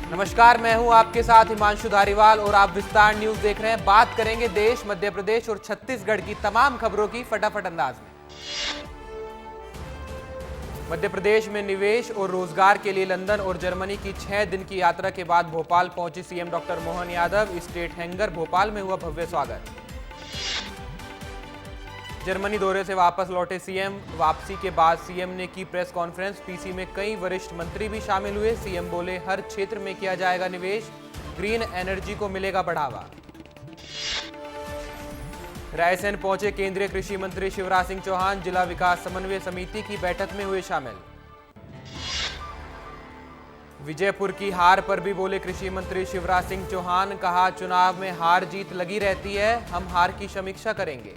नमस्कार, मैं हूं आपके साथ हिमांशु धारीवाल और आप विस्तार न्यूज देख रहे हैं। बात करेंगे देश, मध्य प्रदेश और छत्तीसगढ़ की तमाम खबरों की फटाफट अंदाज में। मध्य प्रदेश में निवेश और रोजगार के लिए लंदन और जर्मनी की 6 दिन की यात्रा के बाद भोपाल पहुंचे CM doctor Mohan Yadav. State hangar Bhopal में हुआ भव्य स्वागत। जर्मनी दौरे से वापस लौटे सीएम। वापसी के बाद सीएम ने की प्रेस कॉन्फ्रेंस। पीसी में कई वरिष्ठ मंत्री भी शामिल हुए। सीएम बोले, हर क्षेत्र में किया जाएगा निवेश, ग्रीन एनर्जी को मिलेगा बढ़ावा। रायसेन पहुंचे केंद्रीय कृषि मंत्री शिवराज सिंह चौहान। जिला विकास समन्वय समिति की बैठक में हुए शामिल। विजयपुर की हार पर भी बोले कृषि मंत्री शिवराज सिंह चौहान। कहा, चुनाव में हार जीत लगी रहती है, हम हार की समीक्षा करेंगे।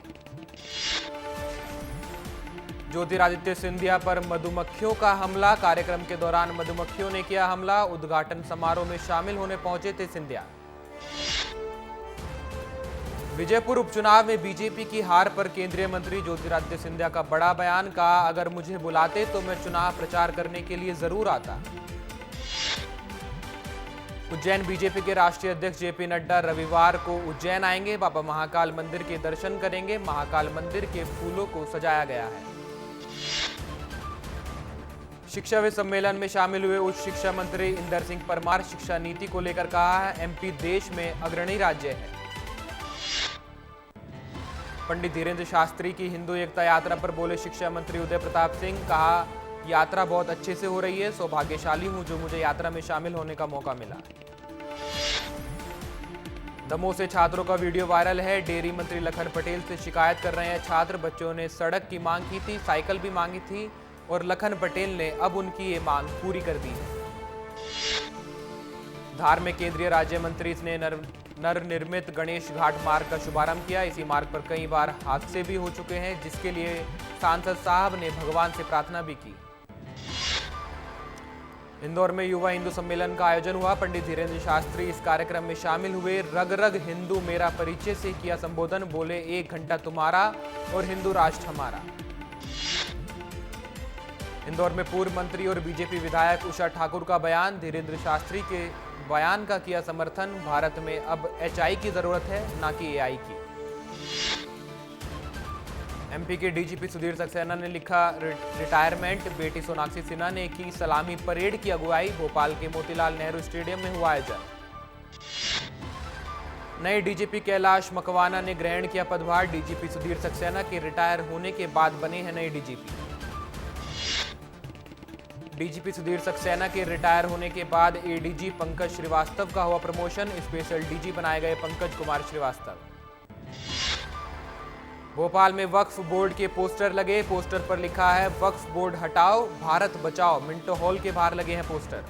ज्योतिरादित्य सिंधिया पर मधुमक्खियों का हमला। कार्यक्रम के दौरान मधुमक्खियों ने किया हमला। उद्घाटन समारोह में शामिल होने पहुंचे थे सिंधिया। विजयपुर उपचुनाव में बीजेपी की हार पर केंद्रीय मंत्री ज्योतिरादित्य सिंधिया का बड़ा बयान। कहा, अगर मुझे बुलाते तो मैं चुनाव प्रचार करने के लिए जरूर आता। उज्जैन बीजेपी के राष्ट्रीय अध्यक्ष जेपी नड्डा रविवार को उज्जैन आएंगे। बाबा महाकाल मंदिर के दर्शन करेंगे। महाकाल मंदिर के फूलों को सजाया गया है। शिक्षा वे सम्मेलन में शामिल हुए उच्च शिक्षा मंत्री इंदर सिंह परमार। शिक्षा नीति को लेकर कहा है, एमपी देश में अग्रणी राज्य है। पंडित धीरेन्द्र शास्त्री की हिंदू एकता यात्रा पर बोले शिक्षा मंत्री उदय प्रताप सिंह। कहा, यात्रा बहुत अच्छे से हो रही है, सौभाग्यशाली हूं जो मुझे यात्रा में शामिल होने का मौका मिला। दमोह से छात्रों का वीडियो वायरल है। डेयरी मंत्री लखन पटेल से शिकायत कर रहे हैं छात्र। बच्चों ने सड़क की मांग की थी, साइकिल भी मांगी थी और लखन पटेल ने अब उनकी ये मांग पूरी कर दी है। धार में केंद्रीय राज्य मंत्री ने नवनिर्मित गणेश घाट मार्ग का शुभारंभ किया। इसी मार्ग पर कई बार हादसे भी हो चुके हैं, जिसके लिए सांसद साहब ने भगवान से प्रार्थना भी की। इंदौर में युवा हिंदू सम्मेलन का आयोजन हुआ। पंडित धीरेन्द्र शास्त्री इस कार्यक्रम में शामिल हुए। रग रग हिंदू मेरा परिचय से किया संबोधन। बोले, 1 घंटा तुम्हारा और हिंदू राष्ट्र हमारा। इंदौर में पूर्व मंत्री और बीजेपी विधायक उषा ठाकुर का बयान। धीरेन्द्र शास्त्री के बयान का किया समर्थन। भारत में अब एचआई की जरूरत है, ना कि एआई की। एमपी के डीजीपी सुधीर सक्सेना ने लिखा रिटायरमेंट। बेटी सोनाक्षी सिन्हा ने की सलामी परेड की अगुवाई। भोपाल के मोतीलाल नेहरू स्टेडियम में हुआ आयोजन। नए डीजीपी कैलाश मकवाना ने ग्रहण किया पदभार। डीजीपी सुधीर सक्सेना के रिटायर होने के बाद बने हैं नए डीजीपी। डीजीपी सुधीर सक्सेना के रिटायर होने के बाद एडीजी पंकज श्रीवास्तव का हुआ प्रमोशन। स्पेशल डीजी बनाए गए पंकज कुमार श्रीवास्तव। भोपाल में वक्फ बोर्ड के पोस्टर लगे। पोस्टर पर लिखा है, वक्फ बोर्ड हटाओ, भारत बचाओ। मिंटो हॉल के बाहर लगे हैं पोस्टर।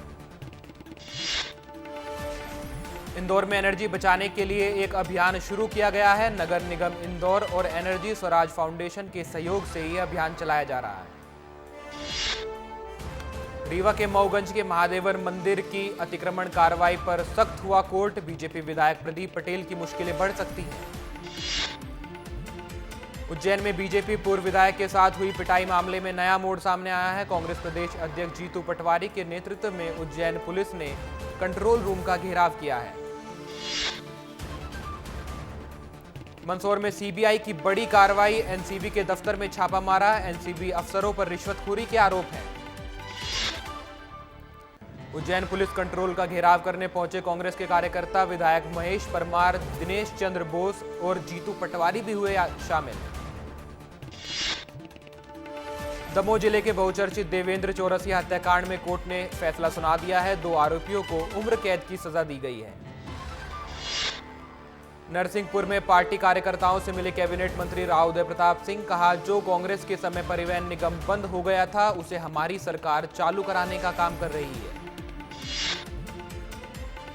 इंदौर में एनर्जी बचाने के लिए एक अभियान शुरू किया गया है। नगर निगम इंदौर और एनर्जी स्वराज फाउंडेशन के सहयोग से यह अभियान चलाया जा रहा है। रीवा के मऊगंज के महादेवर मंदिर की अतिक्रमण कार्रवाई पर सख्त हुआ कोर्ट। बीजेपी विधायक प्रदीप पटेल की मुश्किलें बढ़ सकती हैं। उज्जैन में बीजेपी पूर्व विधायक के साथ हुई पिटाई मामले में नया मोड़ सामने आया है। कांग्रेस प्रदेश अध्यक्ष जीतू पटवारी के नेतृत्व में उज्जैन पुलिस ने कंट्रोल रूम का घेराव किया है। मंदसौर में सीबीआई की बड़ी कार्रवाई। एनसीबी के दफ्तर में छापा मारा। एनसीबी अफसरों पर रिश्वतखोरी के आरोप हैं। उज्जैन पुलिस कंट्रोल का घेराव करने पहुंचे कांग्रेस के कार्यकर्ता। विधायक महेश परमार, दिनेश चंद्र बोस और जीतू पटवारी भी हुए शामिल। दमोह जिले के बहुचर्चित देवेंद्र चौरसिया हत्याकांड में कोर्ट ने फैसला सुना दिया है। 2 आरोपियों को उम्र कैद की सजा दी गई है। नरसिंहपुर में पार्टी कार्यकर्ताओं से मिले कैबिनेट मंत्री राव उदय प्रताप सिंह। कहा, जो कांग्रेस के समय परिवहन निगम बंद हो गया था, उसे हमारी सरकार चालू कराने का काम कर रही है।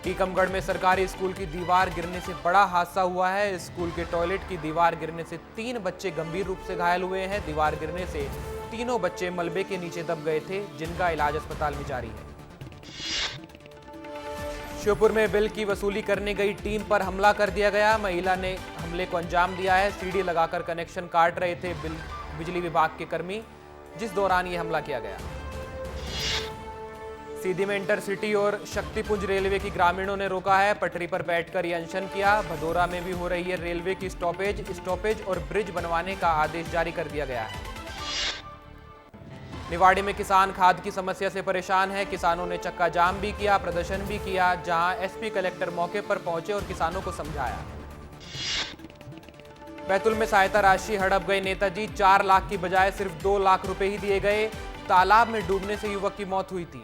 टीकमगढ़ में सरकारी स्कूल की दीवार गिरने से बड़ा हादसा हुआ है। स्कूल के टॉयलेट की दीवार गिरने से 3 बच्चे गंभीर रूप से घायल हुए हैं। दीवार गिरने से तीनों बच्चे मलबे के नीचे दब गए थे, जिनका इलाज अस्पताल में जारी है। श्योपुर में बिल की वसूली करने गई टीम पर हमला कर दिया गया। महिला ने हमले को अंजाम दिया है। सीढ़ी लगाकर कनेक्शन काट रहे थे बिजली विभाग के कर्मी, जिस दौरान ये हमला किया गया। सीधी में इंटरसिटी और शक्तिपुंज रेलवे की ग्रामीणों ने रोका है। पटरी पर बैठकर ये अनशन किया। भदौरा में भी हो रही है रेलवे की स्टॉपेज और ब्रिज बनवाने का आदेश जारी कर दिया गया है। निवाड़ी में किसान खाद की समस्या से परेशान है। किसानों ने चक्का जाम भी किया, प्रदर्शन भी किया, जहां एसपी कलेक्टर मौके पर पहुंचे और किसानों को समझाया। बैतूल में सहायता राशि हड़प गए नेताजी। 4 लाख की बजाय सिर्फ 2 लाख रुपए ही दिए गए। तालाब में डूबने से युवक की मौत हुई थी।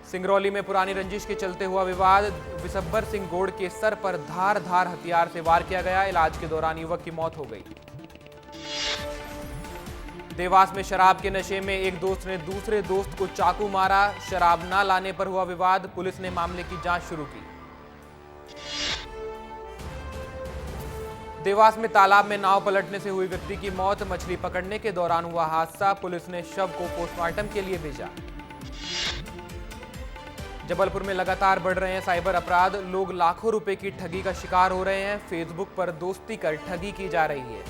सिंगरौली में पुरानी रंजिश के चलते हुआ विवाद। विशंबर सिंह गोड़ के सर पर धारदार हथियार से वार किया गया। इलाज के दौरान युवक की मौत हो गई। देवास में शराब के नशे में एक दोस्त ने दूसरे दोस्त को चाकू मारा। शराब न लाने पर हुआ विवाद। पुलिस ने मामले की जांच शुरू की। देवास में तालाब में नाव पलटने से हुई व्यक्ति की मौत। मछली पकड़ने के दौरान हुआ हादसा। पुलिस ने शव को पोस्टमार्टम के लिए भेजा। जबलपुर में लगातार बढ़ रहे हैं साइबर अपराध। लोग लाखों रुपए की ठगी का शिकार हो रहे हैं। फेसबुक पर दोस्ती कर ठगी की जा रही है।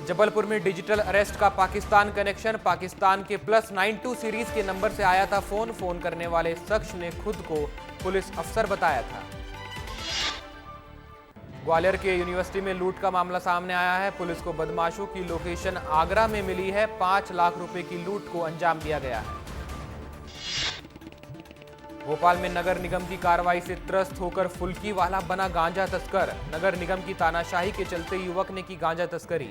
जबलपुर में डिजिटल अरेस्ट का पाकिस्तान कनेक्शन। पाकिस्तान के +92 सीरीज के नंबर से आया था फोन करने वाले शख्स ने खुद को पुलिस अफसर बताया था। ग्वालियर के यूनिवर्सिटी में लूट का मामला सामने आया है। पुलिस को बदमाशों की लोकेशन आगरा में मिली है। 5 लाख रुपए की लूट को अंजाम दिया गया है। भोपाल में नगर निगम की कार्रवाई से त्रस्त होकर फुल्की वाला बना गांजा तस्कर। नगर निगम की तानाशाही के चलते युवक ने की गांजा तस्करी।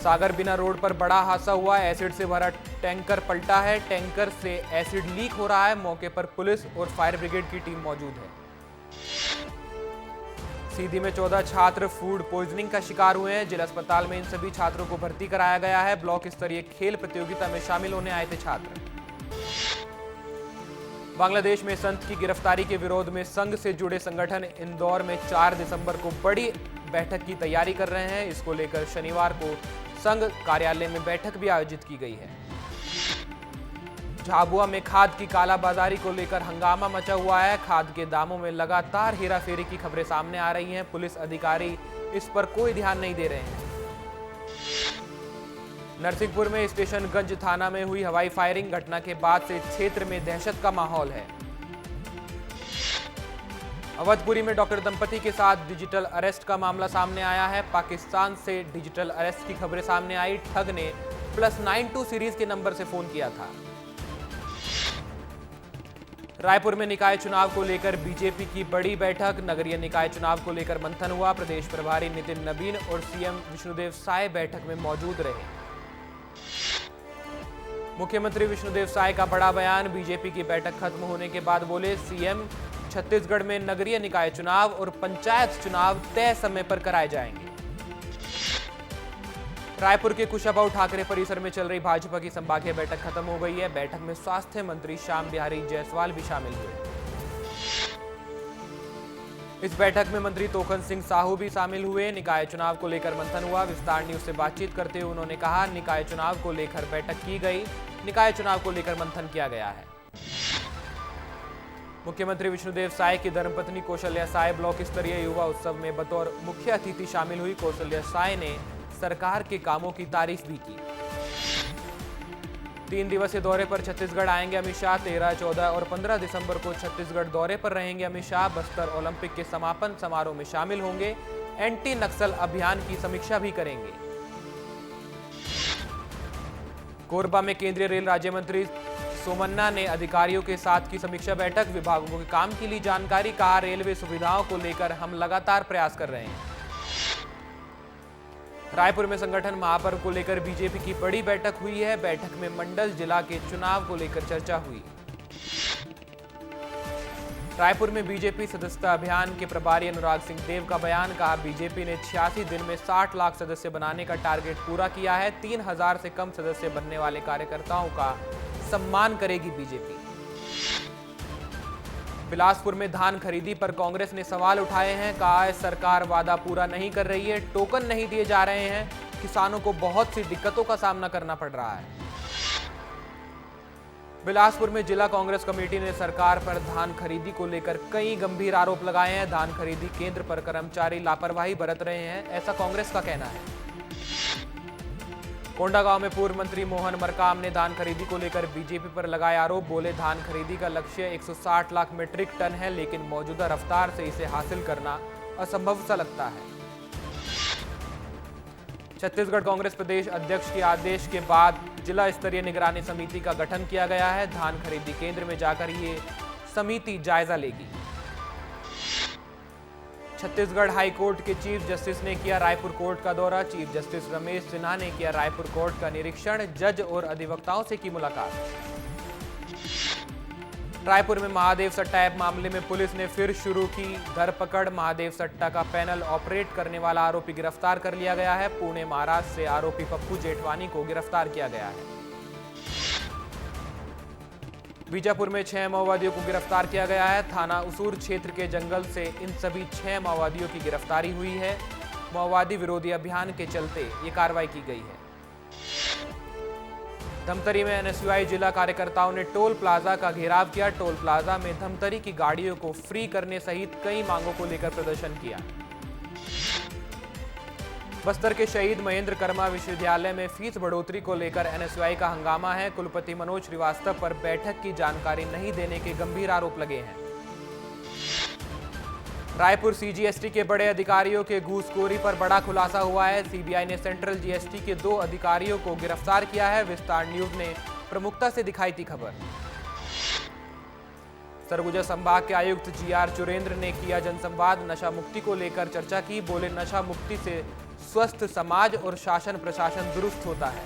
सागर बिना रोड पर बड़ा हादसा हुआ। एसिड से भरा टैंकर पलटा है। टैंकर से एसिड लीक हो रहा है। मौके पर पुलिस और फायर ब्रिगेड की टीम मौजूद है। सीधी में 14 छात्र फूड पॉइजनिंग का शिकार हुए हैं। जिला अस्पताल में इन सभी छात्रों को भर्ती कराया गया है। ब्लॉक स्तरीय खेल प्रतियोगिता में शामिल होने आए थे छात्र। बांग्लादेश में संत की गिरफ्तारी के विरोध में संघ से जुड़े संगठन इंदौर में 4 दिसंबर को बड़ी बैठक की तैयारी कर रहे हैं। इसको लेकर शनिवार को संघ कार्यालय में बैठक भी आयोजित की गई है। झाबुआ में खाद की कालाबाजारी को लेकर हंगामा मचा हुआ है। खाद के दामों में लगातार हेराफेरी की खबरें सामने आ रही हैं। पुलिस अधिकारी इस पर कोई ध्यान नहीं दे रहे हैं। नरसिंहपुर में स्टेशनगंज थाना में हुई हवाई फायरिंग। घटना के बाद से क्षेत्र में दहशत का माहौल है। अवधपुरी में डॉक्टर दंपति के साथ डिजिटल अरेस्ट का मामला सामने आया है। पाकिस्तान से डिजिटल अरेस्ट की खबरें सामने आई। ठग ने +92 सीरीज के नंबर से फोन किया था। रायपुर में निकाय चुनाव को लेकर बीजेपी की बड़ी बैठक। नगरीय निकाय चुनाव को लेकर मंथन हुआ। प्रदेश प्रभारी नितिन नबीन और सीएम विष्णुदेव साय बैठक में मौजूद रहे। मुख्यमंत्री विष्णुदेव साय का बड़ा बयान। बीजेपी की बैठक खत्म होने के बाद बोले सीएम, छत्तीसगढ़ में नगरीय निकाय चुनाव और पंचायत चुनाव तय समय पर कराए जाएंगे। रायपुर के कुशाभाऊ ठाकरे परिसर में चल रही भाजपा की संभागीय बैठक खत्म हो गई है। बैठक में स्वास्थ्य मंत्री श्याम बिहारी जायसवाल भी शामिल हुए। इस बैठक में मंत्री तोखन सिंह साहू भी शामिल हुए। निकाय चुनाव को लेकर मंथन हुआ। विस्तार न्यूज से बातचीत करते हुए उन्होंने कहा, निकाय चुनाव को लेकर बैठक की गई। निकाय चुनाव को लेकर मंथन किया गया है। मुख्यमंत्री विष्णुदेव साय की धर्मपत्नी कौशल्या साय ब्लॉक स्तरीय युवा उत्सव में बतौर मुख्य अतिथि शामिल हुई। कौशल्या साय ने सरकार के कामों की तारीफ भी की। 3 दिवसीय दौरे पर छत्तीसगढ़ आएंगे अमित शाह। 13, 14 और 15 दिसंबर को छत्तीसगढ़ दौरे पर रहेंगे अमित शाह। बस्तर ओलंपिक के समापन समारोह में शामिल होंगे। एंटी नक्सल अभियान की समीक्षा भी करेंगे। कोरबा में केंद्रीय रेल राज्य मंत्री सोमन्ना ने अधिकारियों के साथ की समीक्षा बैठक। विभागों के काम की ली जानकारी। कहा, रेलवे सुविधाओं को लेकर हम लगातार प्रयास कर रहे हैं। रायपुर में संगठन महापर्व को लेकर बीजेपी की बड़ी बैठक हुई है। बैठक में मंडल जिला के चुनाव को लेकर चर्चा हुई। रायपुर में बीजेपी सदस्यता अभियान के प्रभारी अनुराग सिंह देव का बयान। कहा, बीजेपी ने 86 दिन में 60 लाख सदस्य बनाने का टारगेट पूरा किया है। 3000 से कम सदस्य बनने वाले कार्यकर्ताओं का सम्मान करेगी बीजेपी। बिलासपुर में धान खरीदी पर कांग्रेस ने सवाल उठाए हैं। कहा है, सरकार वादा पूरा नहीं कर रही है, टोकन नहीं दिए जा रहे हैं, किसानों को बहुत सी दिक्कतों का सामना करना पड़ रहा है। बिलासपुर में जिला कांग्रेस कमेटी ने सरकार पर धान खरीदी को लेकर कई गंभीर आरोप लगाए हैं। धान खरीदी केंद्र पर कर्मचारी लापरवाही बरत रहे हैं, ऐसा कांग्रेस का कहना है। कोंडागांव में पूर्व मंत्री मोहन मरकाम ने धान खरीदी को लेकर बीजेपी पर लगाए आरोप। बोले धान खरीदी का लक्ष्य 160 लाख मीट्रिक टन है, लेकिन मौजूदा रफ्तार से इसे हासिल करना असंभव सा लगता है। छत्तीसगढ़ कांग्रेस प्रदेश अध्यक्ष के आदेश के बाद जिला स्तरीय निगरानी समिति का गठन किया गया है। धान खरीदी केंद्र में जाकर ये समिति जायजा लेगी। छत्तीसगढ़ हाई कोर्ट के चीफ जस्टिस ने किया रायपुर कोर्ट का दौरा। चीफ जस्टिस रमेश सिन्हा ने किया रायपुर कोर्ट का निरीक्षण। जज और अधिवक्ताओं से की मुलाकात। रायपुर में महादेव सट्टा ऐप मामले में पुलिस ने फिर शुरू की धरपकड़। महादेव सट्टा का पैनल ऑपरेट करने वाला आरोपी गिरफ्तार कर लिया गया है। पुणे महाराष्ट्र से आरोपी पप्पू जेठवानी को गिरफ्तार किया गया है। बीजापुर में 6 माओवादियों को गिरफ्तार किया गया है। थाना उसूर क्षेत्र के जंगल से इन सभी 6 माओवादियों की गिरफ्तारी हुई है। माओवादी विरोधी अभियान के चलते ये कार्रवाई की गई है। धमतरी में एनएसयूआई जिला कार्यकर्ताओं ने टोल प्लाजा का घेराव किया। टोल प्लाजा में धमतरी की गाड़ियों को फ्री करने सहित कई मांगों को लेकर प्रदर्शन किया। बस्तर के शहीद महेंद्र कर्मा विश्वविद्यालय में फीस बढ़ोतरी को लेकर एनएसयूआई का हंगामा है। कुलपति मनोज श्रीवास्तव पर बैठक की जानकारी नहीं देने के गंभीर आरोप लगे हैं। रायपुर सीजीएसटी के बड़े अधिकारियों के घूसखोरी पर बड़ा खुलासा हुआ है। सीबीआई ने सेंट्रल जीएसटी के 2 अधिकारियों को गिरफ्तार किया है। विस्तार न्यूज ने प्रमुखता से दिखाई थी खबर। सरगुजा संभाग के आयुक्त जीआर चुरेंद्र ने किया जनसंवाद। नशा मुक्ति को लेकर चर्चा की। बोले नशा मुक्ति से स्वस्थ समाज और शासन प्रशासन दुरुस्त होता है।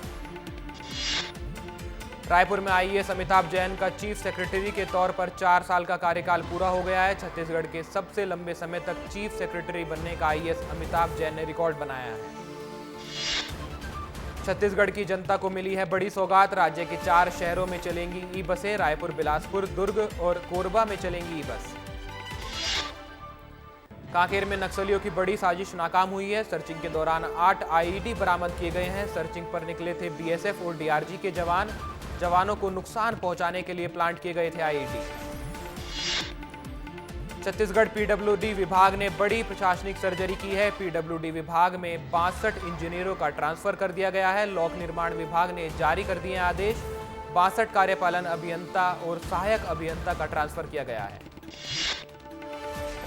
रायपुर में आईएएस अमिताभ जैन का चीफ सेक्रेटरी के तौर पर 4 साल का कार्यकाल पूरा हो गया है। छत्तीसगढ़ के सबसे लंबे समय तक चीफ सेक्रेटरी बनने का आईएएस अमिताभ जैन ने रिकॉर्ड बनाया है। छत्तीसगढ़ की जनता को मिली है बड़ी सौगात। राज्य के 4 शहरों में चलेंगी ई बसें। रायपुर, बिलासपुर, दुर्ग और कोरबा में चलेंगी ई बस। कांकेर में नक्सलियों की बड़ी साजिश नाकाम हुई है। सर्चिंग के दौरान 8 आईईडी बरामद किए गए हैं। सर्चिंग पर निकले थे बीएसएफ और डीआरजी के जवान। जवानों को नुकसान पहुंचाने के लिए प्लांट किए गए थे आईईडी। छत्तीसगढ़ पीडब्ल्यूडी विभाग ने बड़ी प्रशासनिक सर्जरी की है। पीडब्ल्यूडी विभाग में 62 इंजीनियरों का ट्रांसफर कर दिया गया है। लोक निर्माण विभाग ने जारी कर दिए आदेश। 62 कार्यपालन अभियंता और सहायक अभियंता का ट्रांसफर किया गया है।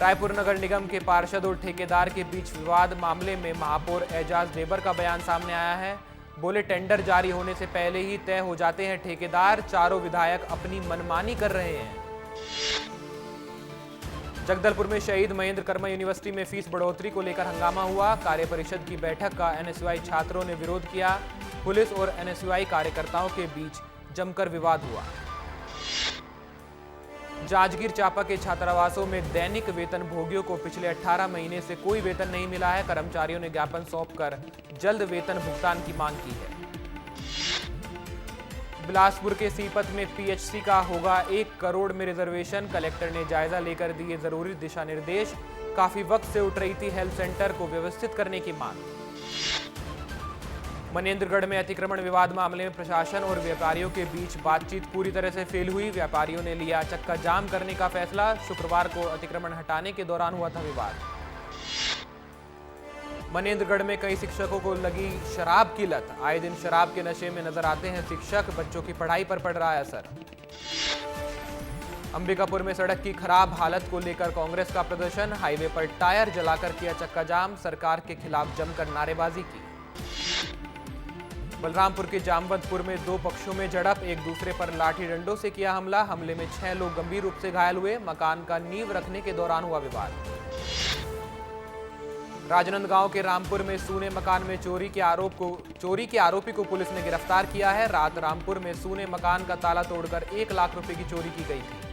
रायपुर नगर निगम के पार्षद और ठेकेदार के बीच विवाद मामले में महापौर एजाज देबर का बयान सामने आया है। बोले टेंडर जारी होने से पहले ही तय हो जाते हैं ठेकेदार। चारों विधायक अपनी मनमानी कर रहे हैं। जगदलपुर में शहीद महेंद्र कर्मा यूनिवर्सिटी में फीस बढ़ोतरी को लेकर हंगामा हुआ। कार्यपरिषद की बैठक का एनएसयूआई छात्रों ने विरोध किया। पुलिस और एनएसयूआई कार्यकर्ताओं के बीच जमकर विवाद हुआ। जांजगीर चांपा के छात्रावासों में दैनिक वेतन भोगियों को पिछले 18 महीने से कोई वेतन नहीं मिला है। कर्मचारियों ने ज्ञापन सौंपकर जल्द वेतन भुगतान की मांग की है। बिलासपुर के सीपत में पीएचसी का होगा 1 करोड़ में रिजर्वेशन। कलेक्टर ने जायजा लेकर दिए जरूरी दिशा निर्देश। काफी वक्त से उठ रही थी हेल्थ सेंटर को व्यवस्थित करने की मांग। मनेंद्रगढ़ में अतिक्रमण विवाद मामले में प्रशासन और व्यापारियों के बीच बातचीत पूरी तरह से फेल हुई। व्यापारियों ने लिया चक्का जाम करने का फैसला। शुक्रवार को अतिक्रमण हटाने के दौरान हुआ था विवाद। मनेंद्रगढ़ में कई शिक्षकों को लगी शराब की लत। आए दिन शराब के नशे में नजर आते हैं शिक्षक। बच्चों की पढ़ाई पर पड़ रहा है असर। अंबिकापुर में सड़क की खराब हालत को लेकर कांग्रेस का प्रदर्शन। हाईवे पर टायर जलाकर किया चक्का जाम। सरकार के खिलाफ जमकर नारेबाजी की। बलरामपुर के जामवंतपुर में 2 पक्षों में झड़प। एक दूसरे पर लाठी डंडों से किया हमला। हमले में 6 लोग गंभीर रूप से घायल हुए। मकान का नींव रखने के दौरान हुआ विवाद। राजनांदगांव के रामपुर में सूने मकान में चोरी के आरोपी को पुलिस ने गिरफ्तार किया है। रात रामपुर में सूने मकान का ताला तोड़कर 1 लाख रुपए की चोरी की गई थी।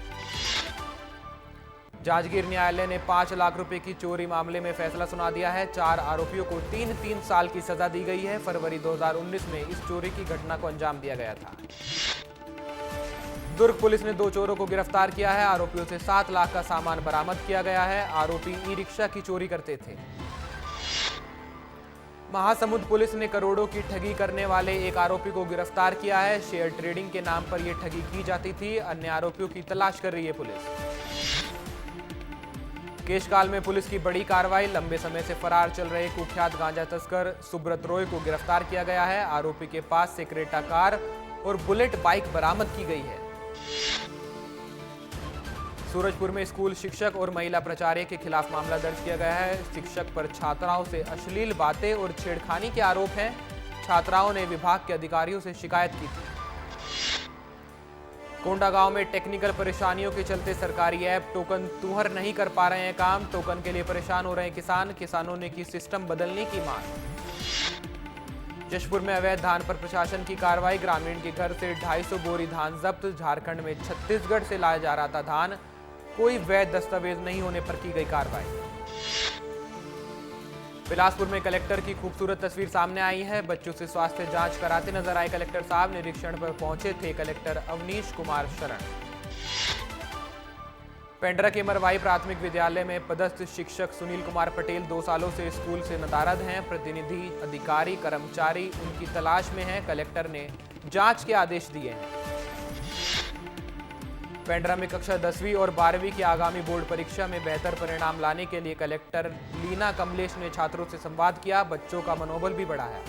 जांजगीर न्यायालय ने 5 लाख रुपए की चोरी मामले में फैसला सुना दिया है। 4 आरोपियों को 3-3 साल की सजा दी गई है। फरवरी 2019 में इस चोरी की घटना को अंजाम दिया गया था। दुर्ग पुलिस ने 2 चोरों को गिरफ्तार किया है। आरोपियों से 7 लाख का सामान बरामद किया गया है। आरोपी ई रिक्शा की चोरी करते थे। महासमुंद पुलिस ने करोड़ों की ठगी करने वाले एक आरोपी को गिरफ्तार किया है। शेयर ट्रेडिंग के नाम पर यह ठगी की जाती थी। अन्य आरोपियों की तलाश कर रही है पुलिस। केशकाल में पुलिस की बड़ी कार्रवाई। लंबे समय से फरार चल रहे कुख्यात गांजा तस्कर सुब्रत रॉय को गिरफ्तार किया गया है। आरोपी के पास से क्रेटा कार और बुलेट बाइक बरामद की गई है। सूरजपुर में स्कूल शिक्षक और महिला प्राचार्य के खिलाफ मामला दर्ज किया गया है। शिक्षक पर छात्राओं से अश्लील बातें और छेड़खानी के आरोप हैं। छात्राओं ने विभाग के अधिकारियों से शिकायत की थी। कोंडागांव में टेक्निकल परेशानियों के चलते सरकारी ऐप टोकन तुहर नहीं कर पा रहे हैं काम। टोकन के लिए परेशान हो रहे हैं किसानों ने की सिस्टम बदलने की मांग। जशपुर में अवैध धान पर प्रशासन की कार्रवाई। ग्रामीण के घर से 250 बोरी धान जब्त। झारखंड में छत्तीसगढ़ से लाया जा रहा था धान, कोई वैध दस्तावेज नहीं होने पर की गई कार्रवाई। बिलासपुर में कलेक्टर की खूबसूरत तस्वीर सामने आई है। बच्चों से स्वास्थ्य जांच कराते नजर आए कलेक्टर साहब। निरीक्षण पर पहुंचे थे कलेक्टर अवनीश कुमार शरण। पेंड्रा के मरवाई प्राथमिक विद्यालय में पदस्थ शिक्षक सुनील कुमार पटेल 2 सालों से स्कूल से नदारद हैं। प्रतिनिधि, अधिकारी, कर्मचारी उनकी तलाश में हैं। कलेक्टर ने जांच के आदेश दिए हैं। पेंड्रा में कक्षा 10वीं और 12वीं की आगामी बोर्ड परीक्षा में बेहतर परिणाम लाने के लिए कलेक्टर लीना कमलेश ने छात्रों से संवाद किया। बच्चों का मनोबल भी बढ़ाया।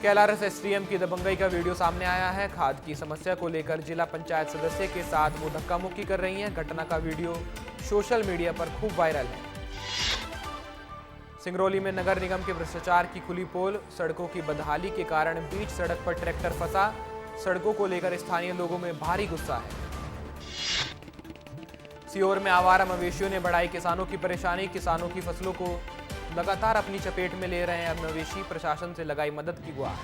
कैलारस एसडीएम की दबंगई का वीडियो सामने आया है। खाद की समस्या को लेकर जिला पंचायत सदस्य के साथ वो धक्का मुक्की कर रही हैं। घटना का वीडियो सोशल मीडिया पर खूब वायरल है। सिंगरौली में नगर निगम के भ्रष्टाचार की खुली पोल। सड़कों की बदहाली के कारण बीच सड़क पर ट्रैक्टर फंसा। सड़कों को लेकर स्थानीय लोगों में भारी गुस्सा है। सीहोर में आवारा मवेशियों ने बढ़ाई किसानों की परेशानी। किसानों की फसलों को लगातार अपनी चपेट में ले रहे हैं मवेशी। प्रशासन से लगाई मदद की गुहार।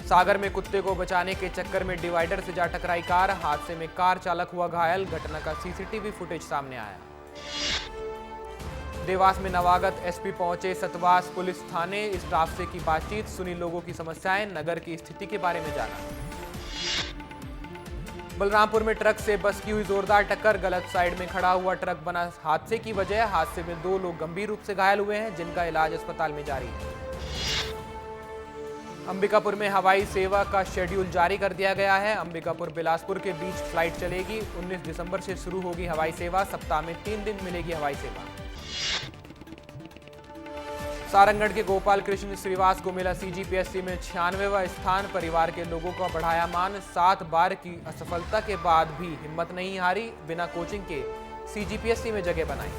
सागर में कुत्ते को बचाने के चक्कर में डिवाइडर से जा टकराई कार। हादसे में कार चालक हुआ घायल। घटना का सीसीटीवी फुटेज सामने आया। देवास में नवागत एसपी पहुंचे सतवास पुलिस थाने। स्टाफ से की बातचीत, सुनी लोगों की समस्याएं, नगर की स्थिति के बारे में जाना। बलरामपुर में ट्रक से बस की हुई जोरदार टक्कर। गलत साइड में खड़ा हुआ ट्रक बना हादसे की वजह। हादसे में 2 लोग गंभीर रूप से घायल हुए हैं, जिनका इलाज अस्पताल में जारी है। अंबिकापुर में हवाई सेवा का शेड्यूल जारी कर दिया गया है। अंबिकापुर बिलासपुर के बीच फ्लाइट चलेगी। 19 दिसंबर से शुरू होगी हवाई सेवा। सप्ताह में 3 दिन मिलेगी हवाई सेवा। सारंगढ़ के गोपाल कृष्ण श्रीवास को मिला सीजीपीएससी में 96वां स्थान। परिवार के लोगों का बढ़ाया मान। 7 बार की असफलता के बाद भी हिम्मत नहीं हारी। बिना कोचिंग के सीजीपीएससी में जगह बनाई।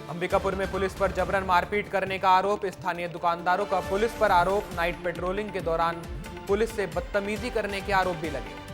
अंबिकापुर में पुलिस पर जबरन मारपीट करने का आरोप। स्थानीय दुकानदारों का पुलिस पर आरोप। नाइट पेट्रोलिंग के दौरान पुलिस से बदतमीजी करने के आरोप भी लगे।